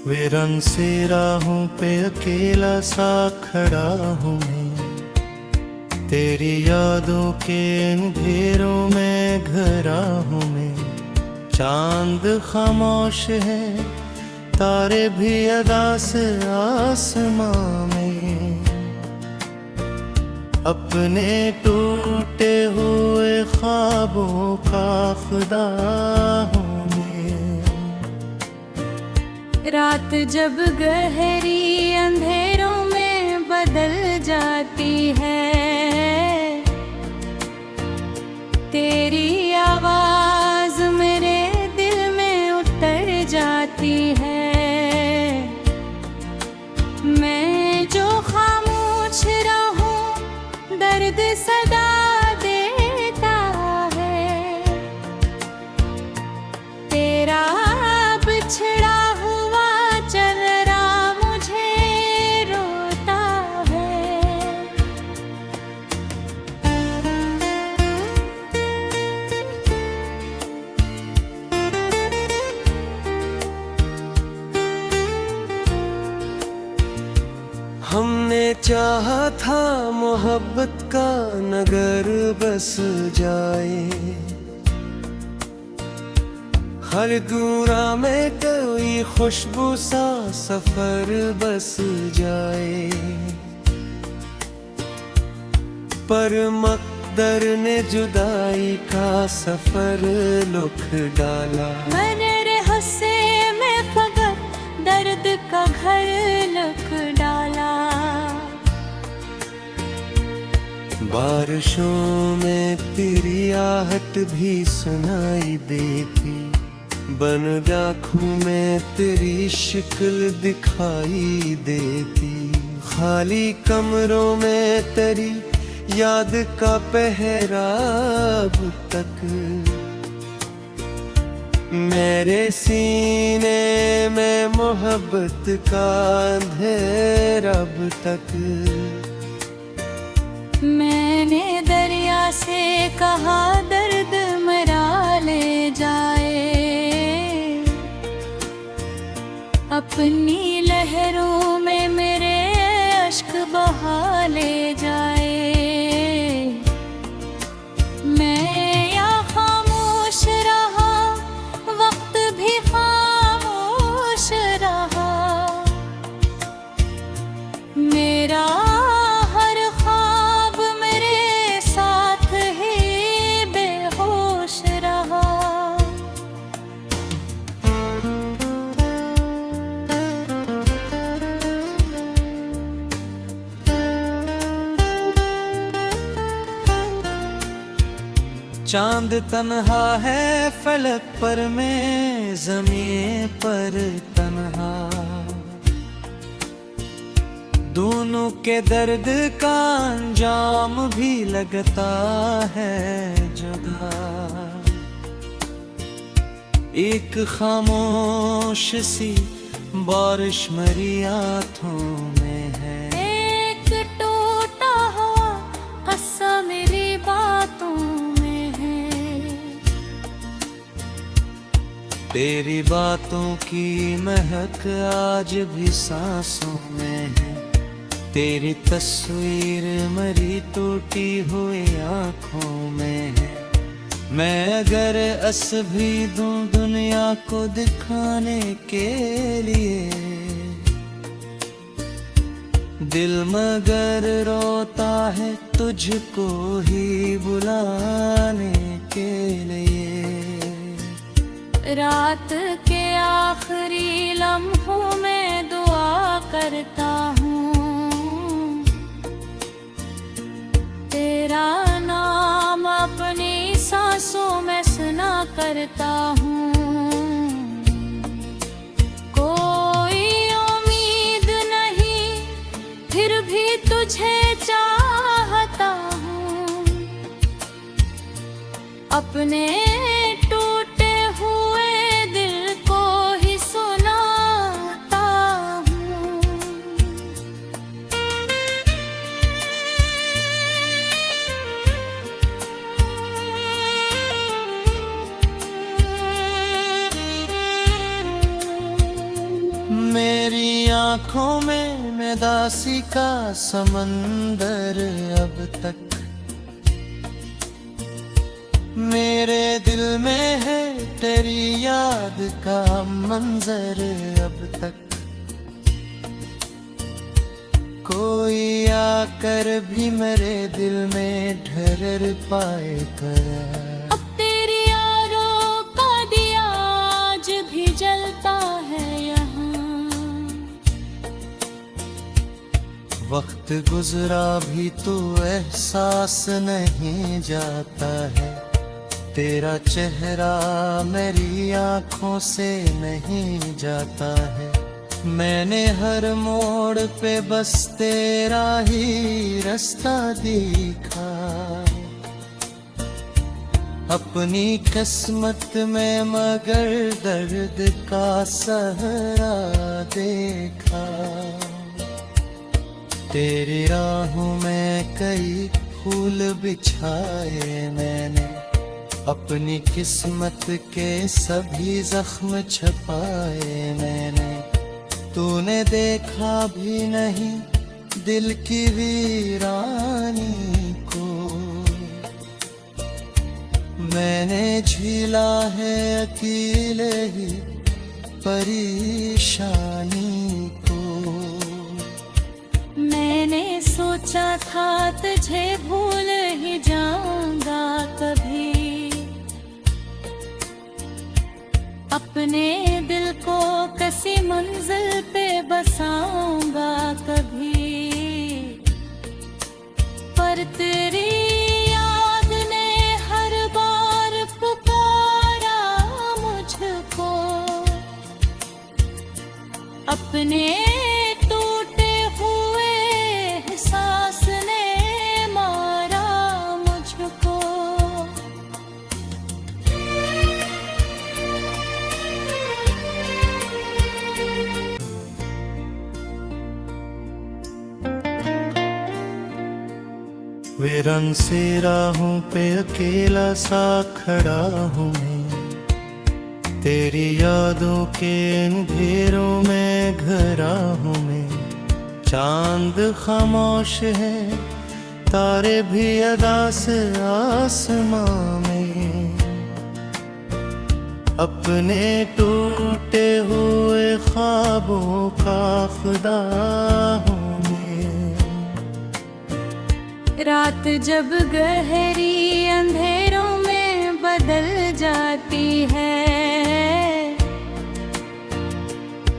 वीरन से राहों पे अकेला सा खड़ा हूँ मैं, तेरी यादों के अंधेरों में घरा हूँ मैं। चांद खामोश है, तारे भी अदा से आसमां में, अपने टूटे हुए ख्वाबों का खुदा हूँ मैं। रात जब गहरी अंधेरों में बदल जाती है, तेरी आवाज मेरे दिल में उतर जाती है। मैं जो खामोश रहूं दर्द सदा देता है, तेरा बिछड़ा हमने चाहा था मोहब्बत का नगर बस जाए, हर दूरा में कोई खुशबू सा सफर बस जाए। पर मकदर ने जुदाई का सफर लिख डाला, मेरे हंसे में फकत दर्द का घर लिख डाला। बारिशों में तेरी आहट भी सुनाई देती, बन आँखों में तेरी शक्ल दिखाई देती। खाली कमरों में तेरी याद का पहरा अब तक, मेरे सीने में मोहब्बत का अंधेरा अब तक। मैंने दरिया से कहा दर्द मरा ले जाए, अपनी लहरों में मेरे अश्क बहा ले जाए। मैं या खामोश रहा, वक्त भी खामोश रहा, मेरा हर ख्वाब मेरे साथ ही बेहोश रहा। चांद तन्हा है फलक पर, मैं ज़मीन पर तन्हा, दोनों के दर्द का अंजाम भी लगता है जुदा। एक खामोश सी बारिश मेरी आँखों में है, एक टूटा हुआ कस्सा मेरी बातों में है। तेरी बातों की महक आज भी सांसों में है, तेरी तस्वीर मेरी टूटी हुई आँखों में है। मैं अगर अस भी दूं दुनिया को दिखाने के लिए, दिल मगर रोता है तुझको ही बुलाने के लिए। रात के आखिरी लम्हों में दुआ करता हूँ, तेरा नाम अपनी सांसों में सुना करता हूँ। कोई उम्मीद नहीं फिर भी तुझे चाहता हूँ, अपने टूटे हुए दिल को ही सुनाता हूँ। आँखों में मैं दासी का समंदर अब तक, मेरे दिल में है तेरी याद का मंजर अब तक। कोई आकर भी मेरे दिल में ठहर पाए कर, अब तेरी यारों का दिया आज भी जलता है यहाँ। वक्त गुजरा भी तो एहसास नहीं जाता है, तेरा चेहरा मेरी आँखों से नहीं जाता है। मैंने हर मोड़ पे बस तेरा ही रास्ता देखा, अपनी किस्मत में मगर दर्द का सहरा देखा। तेरी राहों में कई फूल बिछाए मैंने, अपनी किस्मत के सभी जख्म छपाए मैंने। तूने देखा भी नहीं दिल की वीरानी को, मैंने झीला है अकेले ही परेशानी को। मैंने सोचा था तुझे भूल ही जाऊंगा कभी, अपने दिल को किसी मंजिल पे बसाऊंगा कभी। पर तेरी याद ने हर बार पुकारा मुझको, अपने टूटे हुए एहसास ने मारा मुझको। वीरन से राहों पे अकेला सा खड़ा हूँ मैं, तेरी यादों के अंधेरों में घरा हूँ मैं। चांद खामोश है, तारे भी अदा से आसमां में, अपने टूटे हुए ख्वाबों का खुदा हूँ मैं। रात जब गहरी अंधेरों में बदल जाती है,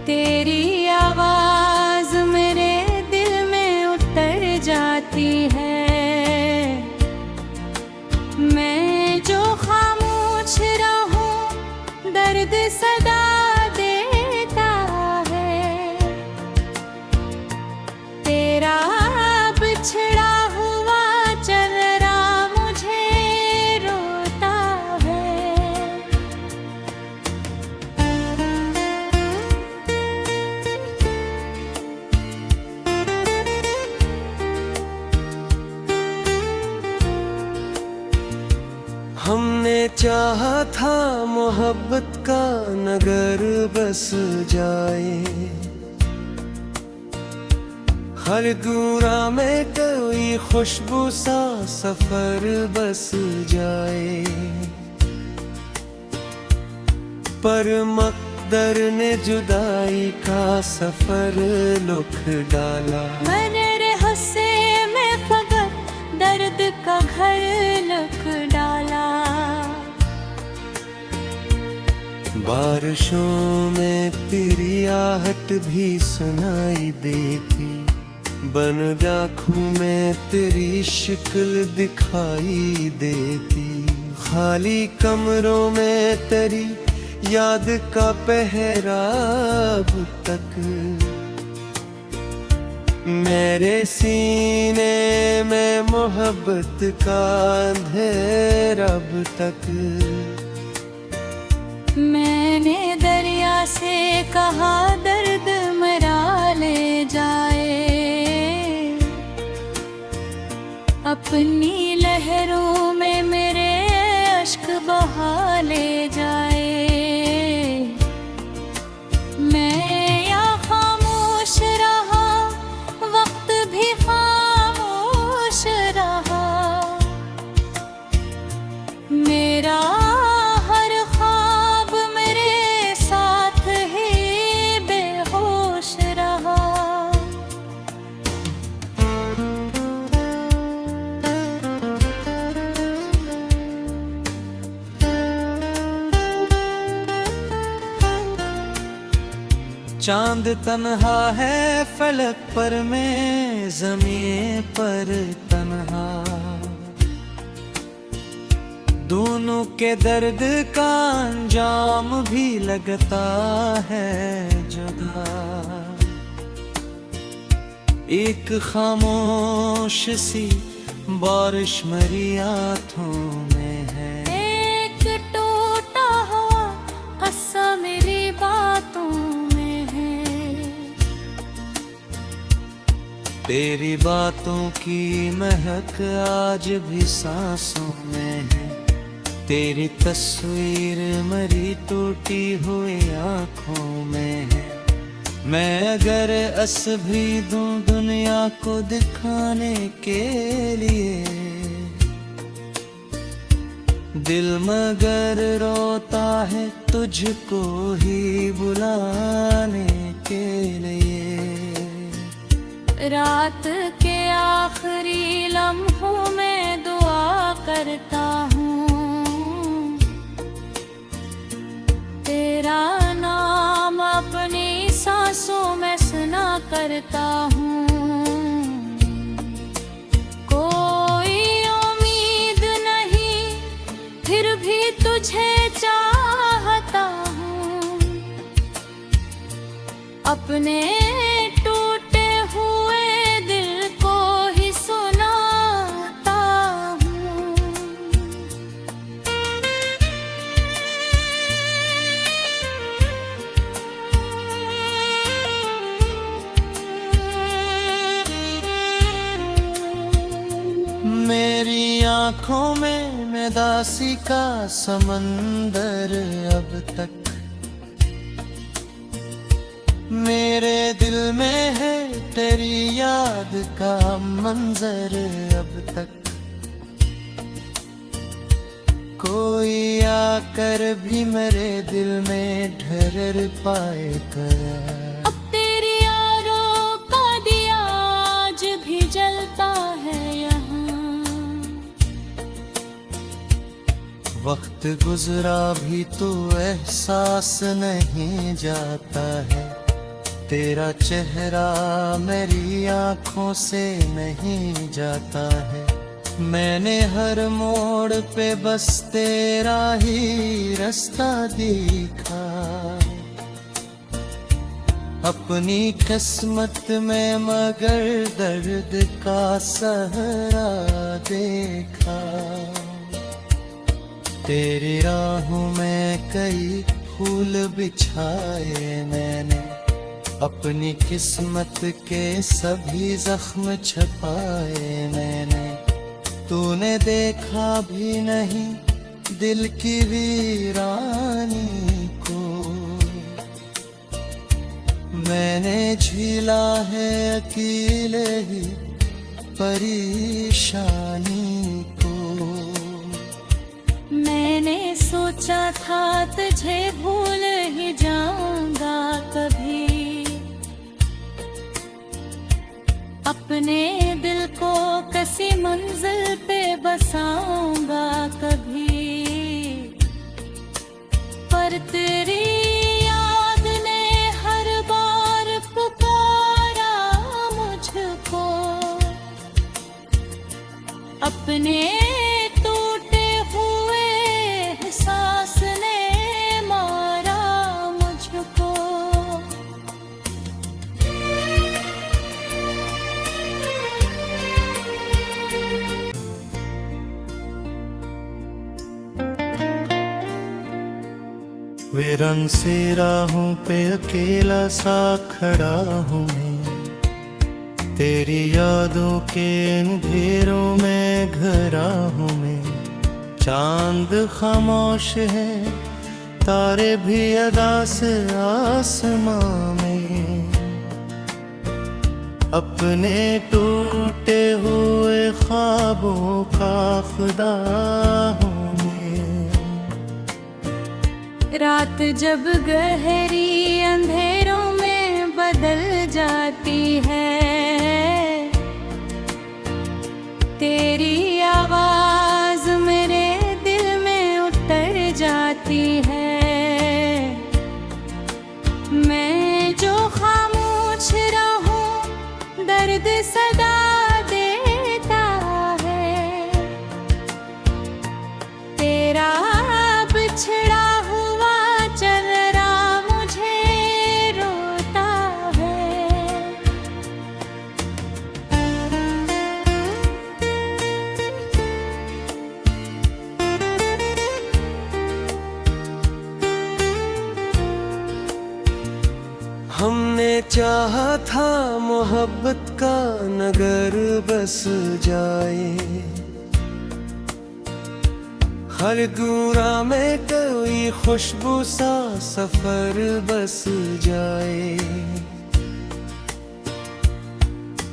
तेरी आवाज मेरे दिल में उतर जाती है। मैं जो खामोश रहूं दर्द सदा देता है, तेरा बिछड़ा हमने चाहा था मोहब्बत का नगर बस जाए, हर दूरा में कोई खुशबू सा सफर बस जाए। पर मकदर ने जुदाई का सफर लिख डाला, मैंने रहस्य में फकत दर्द का घर लिख डाला। बारिशों में तेरी आहट भी सुनाई देती, बन आँखों में तेरी शक्ल दिखाई देती। खाली कमरों में तेरी याद का पहरा अब तक, मेरे सीने में मोहब्बत का अंधेरा अब तक। मैंने दरिया से कहा दर्द मरा ले जाए, अपनी लहरों में मेरे अश्क बहा ले जाए। मैं या खामोश चांद तन्हा है फलक पर, मैं ज़मीन पर तन्हा। दोनों के दर्द का अंजाम भी लगता है जुदा। एक खामोश सी बारिश मेरी आँखों में है, एक टूटा हुआ कस्सा मेरी बातों में है। तेरी बातों की महक आज भी सांसों में है। तेरी तस्वीर मेरी टूटी हुई आँखों में है। मैं अगर अस भी दूं दुनिया को दिखाने के लिए, दिल मगर रोता है तुझको ही बुलाने के लिए। रात के आखिरी लम्हों में दुआ करता हूँ, तेरा नाम अपनी सांसों में सुना करता हूँ। कोई उम्मीद नहीं फिर भी तुझे चाहता हूँ, अपने टूटे हुए दिल को ही सुनाता हूँ। मेरी आँखों में मैदासी का समंदर अब तक, मेरे दिल में है तेरी याद का मंजर अब तक। कोई आकर भी मेरे दिल में ठहर पाए कर, अब तेरी यारों का दिया आज भी जलता है यहाँ। वक्त गुजरा भी तो एहसास नहीं जाता है। तेरा चेहरा मेरी आँखों से नहीं जाता है। मैंने हर मोड़ पे बस तेरा ही रास्ता देखा, अपनी किस्मत में मगर दर्द का सहरा देखा। तेरी राहों में कई फूल बिछाए मैंने, अपनी किस्मत के सभी जख्म छपाए मैंने। तूने देखा भी नहीं दिल की वीरानी को, मैंने झीला है अकेले ही परेशानी को। मैंने सोचा था तुझे भूल ही जाऊंगा कभी, अपने दिल को किसी मंजिल पे बसाऊंगा कभी। पर तेरी याद ने हर बार पुकारा मुझको, अपने टूटे हुए एहसास ने मारा मुझको। वीरन से राहों पे अकेला सा खड़ा हूँ मैं, तेरी यादों के अंधेरों में घरा हूँ मैं। चांद खामोश है, तारे भी अदा से आसमां में, अपने टूटे हुए ख्वाबों का खुदा हूँ मैं। रात जब गहरी अंधेरों में बदल जाती है, तेरी आवाज मेरे दिल में उतर जाती है। मैं जो हमने चाहा था मोहब्बत का नगर बस जाए, हर दूरा में कोई खुशबू सा सफर बस जाए।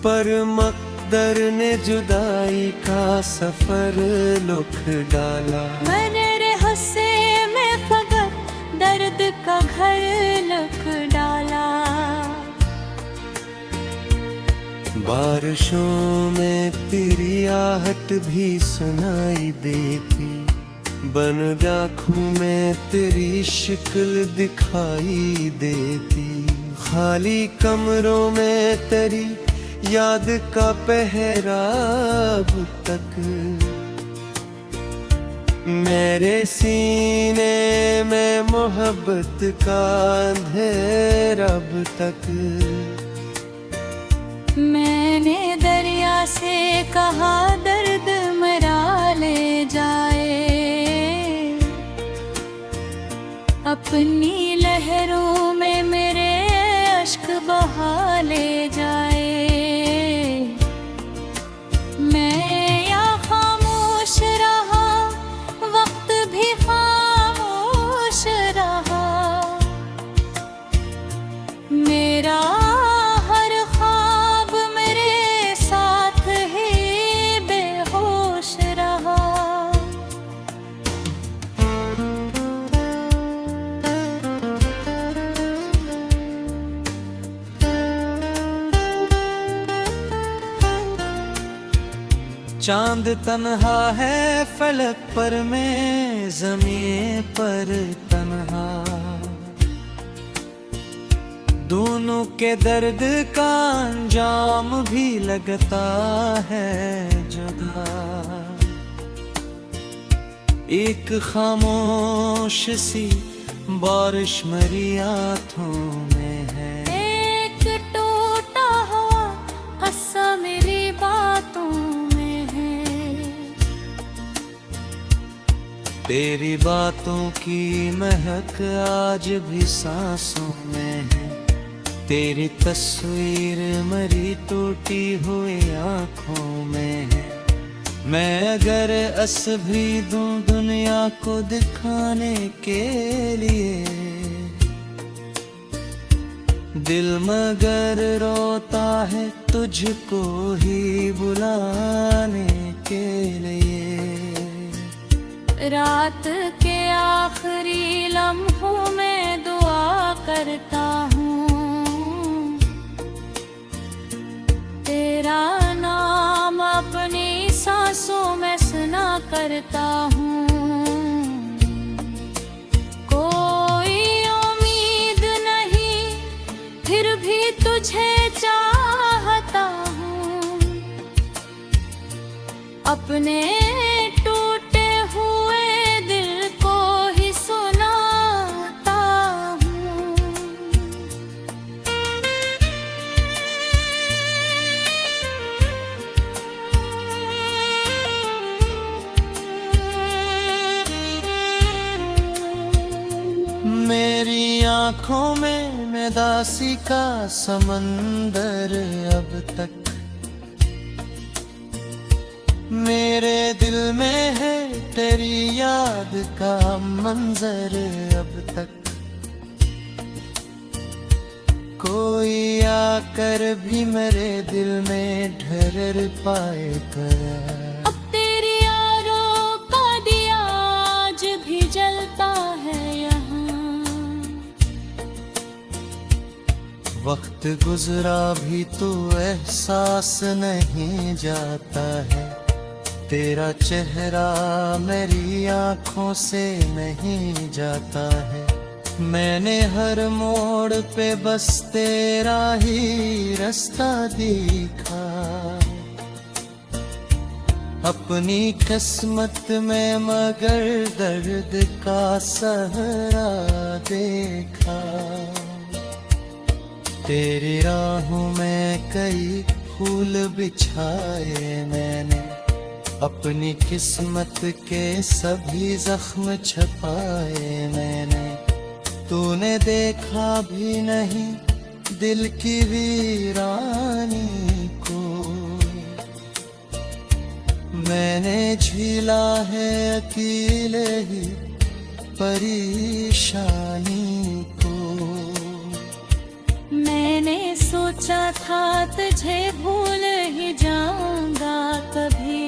पर मकदर ने जुदाई का सफर लिख डाला। मेरे हंसे में फकत दर्द का घर लिख डाला। बारिशों में तेरी आहट भी सुनाई देती, बन आँखों में तेरी शक्ल दिखाई देती। खाली कमरों में तेरी याद का पहरा अब तक, मेरे सीने में मोहब्बत का अंधेरा अब तक। मैंने दरिया से कहा दर्द मरा ले जाए, अपनी लहरों में मेरे अश्क बहा ले जाए। मैं या खामोश रहा, वक्त भी खामोश रहा। मेरा हर ख्वाब मेरे साथ ही बेहोश रहा। चांद तन्हा है फलक पर, मैं ज़मीं पर तन्हा। दोनों के दर्द का अंजाम भी लगता है जुदा। एक खामोश सी बारिश मेरी आँखों में है, एक टूटा हुआ हंसा मेरी बातों में है। तेरी बातों की महक आज भी सांसों में है। तेरी तस्वीर मेरी टूटी हुई आँखों में है। मैं अगर अस भी दूं दुनिया को दिखाने के लिए, दिल मगर रोता है तुझको ही बुलाने के लिए। रात के आखिरी लम्हों में दुआ करता हूँ, तेरा नाम अपनी सांसों में सुना करता हूँ। कोई उम्मीद नहीं फिर भी तुझे चाहता हूँ, अपने टूटे हुए दिल को ही सुनाता हूँ। मेरी आँखों में निदासी का समंदर अब तक, मेरे दिल में है तेरी याद का मंजर अब तक। कोई आकर भी मेरे दिल में ठहर पाएगा। अब तेरी यारों का दिया आज भी जलता है यहाँ। वक्त गुजरा भी तो एहसास नहीं जाता है, तेरा चेहरा मेरी आँखों से नहीं जाता है। मैंने हर मोड़ पे बस तेरा ही रास्ता देखा, अपनी किस्मत में मगर दर्द का सहरा देखा। तेरी राहों में कई फूल बिछाए मैंने, अपनी किस्मत के सभी जख्म छपाए मैंने। तूने देखा भी नहीं दिल की वीरानी को मैंने झीला है अकेले ही परेशानी को। मैंने सोचा था तुझे भूल ही जाऊंगा कभी,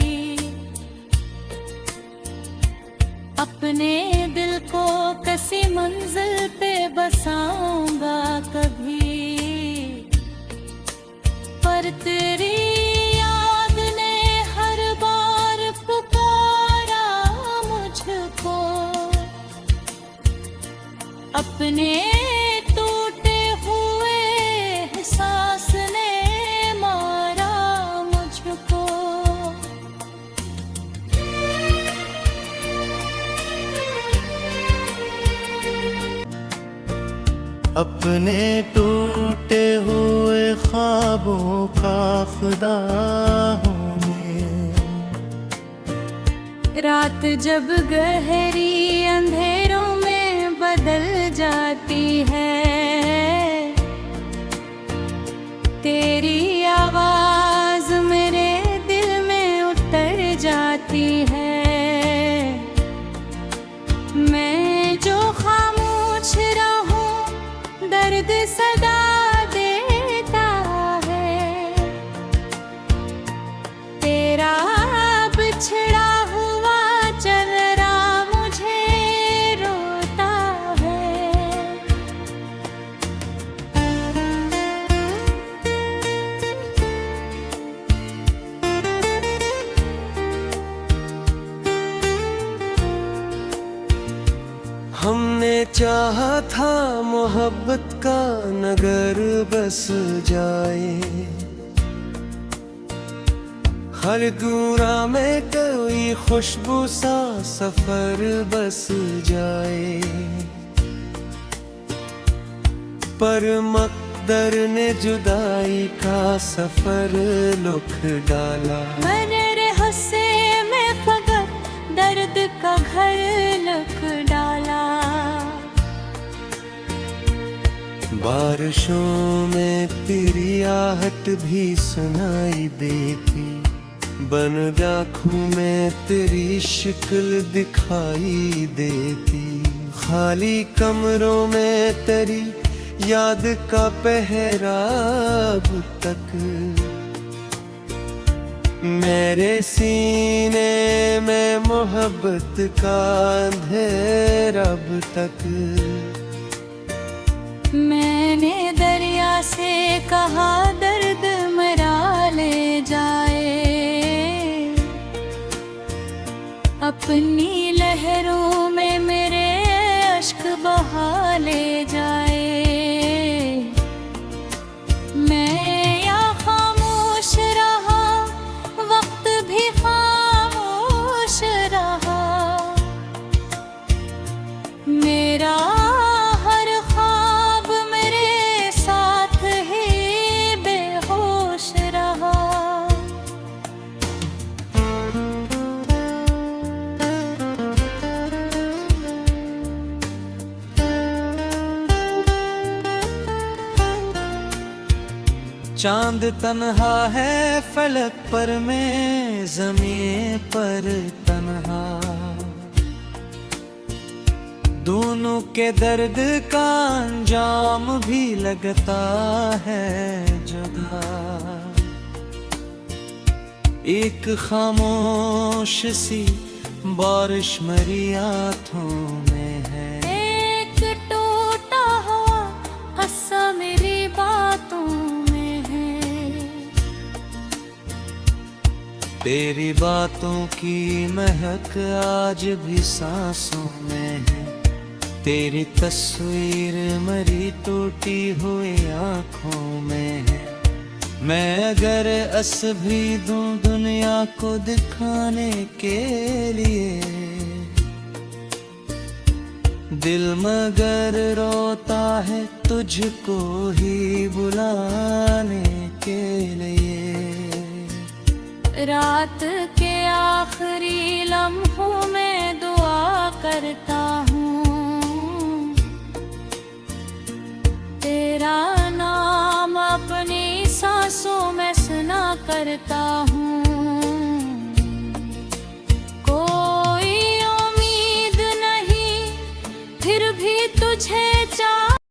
अपने दिल को किसी मंजिल पे बसाऊंगा कभी, पर तेरी याद ने हर बार पुकारा मुझको, अपने टूटे हुए एहसास ने मारा मुझको। अपने टूटे हुए ख्वाबों का खुदा हूँ मैं। रात जब गहरी अंधेरों में बदल जाती है, तेरी आवाज मेरे दिल में उतर जाती है। मैं जो खामोश रहूं दर्द सदा देता है, तेरा बिछड़ा हुआ चेहरा मुझे रोता है। हमने चाहा था मोहब्बत का नगर बस जाए, हर दूरा में कोई खुशबू सा सफर बस जाए, पर मकदर ने जुदाई का सफर लिख डाला। मेरे हंसे में फकत दर्द का घर लिख डाला। बारिशों में तेरी आहट भी सुनाई देती, बन आँखों में तेरी शक्ल दिखाई देती, खाली कमरों में तेरी याद का पहरा अब तक मेरे सीने में मोहब्बत का अंधेरा अब तक। मैंने दरिया से कहा दर्द मरा ले जाए, अपनी लहरों में मेरे अश्क बहा ले जाए। मैं या खामोश रहा, वक्त भी खामोश रहा, मेरा हर ख्वाब मेरे साथ ही बेहोश रहा। चांद तन्हा है फलक पर, मैं ज़मीं पर तन्हा, दोनों के दर्द का अंजाम भी लगता है जुदा। एक खामोश सी बारिश मेरी आँखों में है, एक टूटा हुआ हंसा मेरी बातों में है, तेरी बातों की महक आज भी सांसों में है, तेरी तस्वीर मेरी टूटी हुई आँखों में है। मैं अगर अस भी दूं दुनिया को दिखाने के लिए, दिल मगर रोता है तुझको ही बुलाने के लिए। रात के आखिरी लम्हों में दुआ करता हूँ, तेरा नाम करता हूँ। कोई उम्मीद नहीं फिर भी तुझे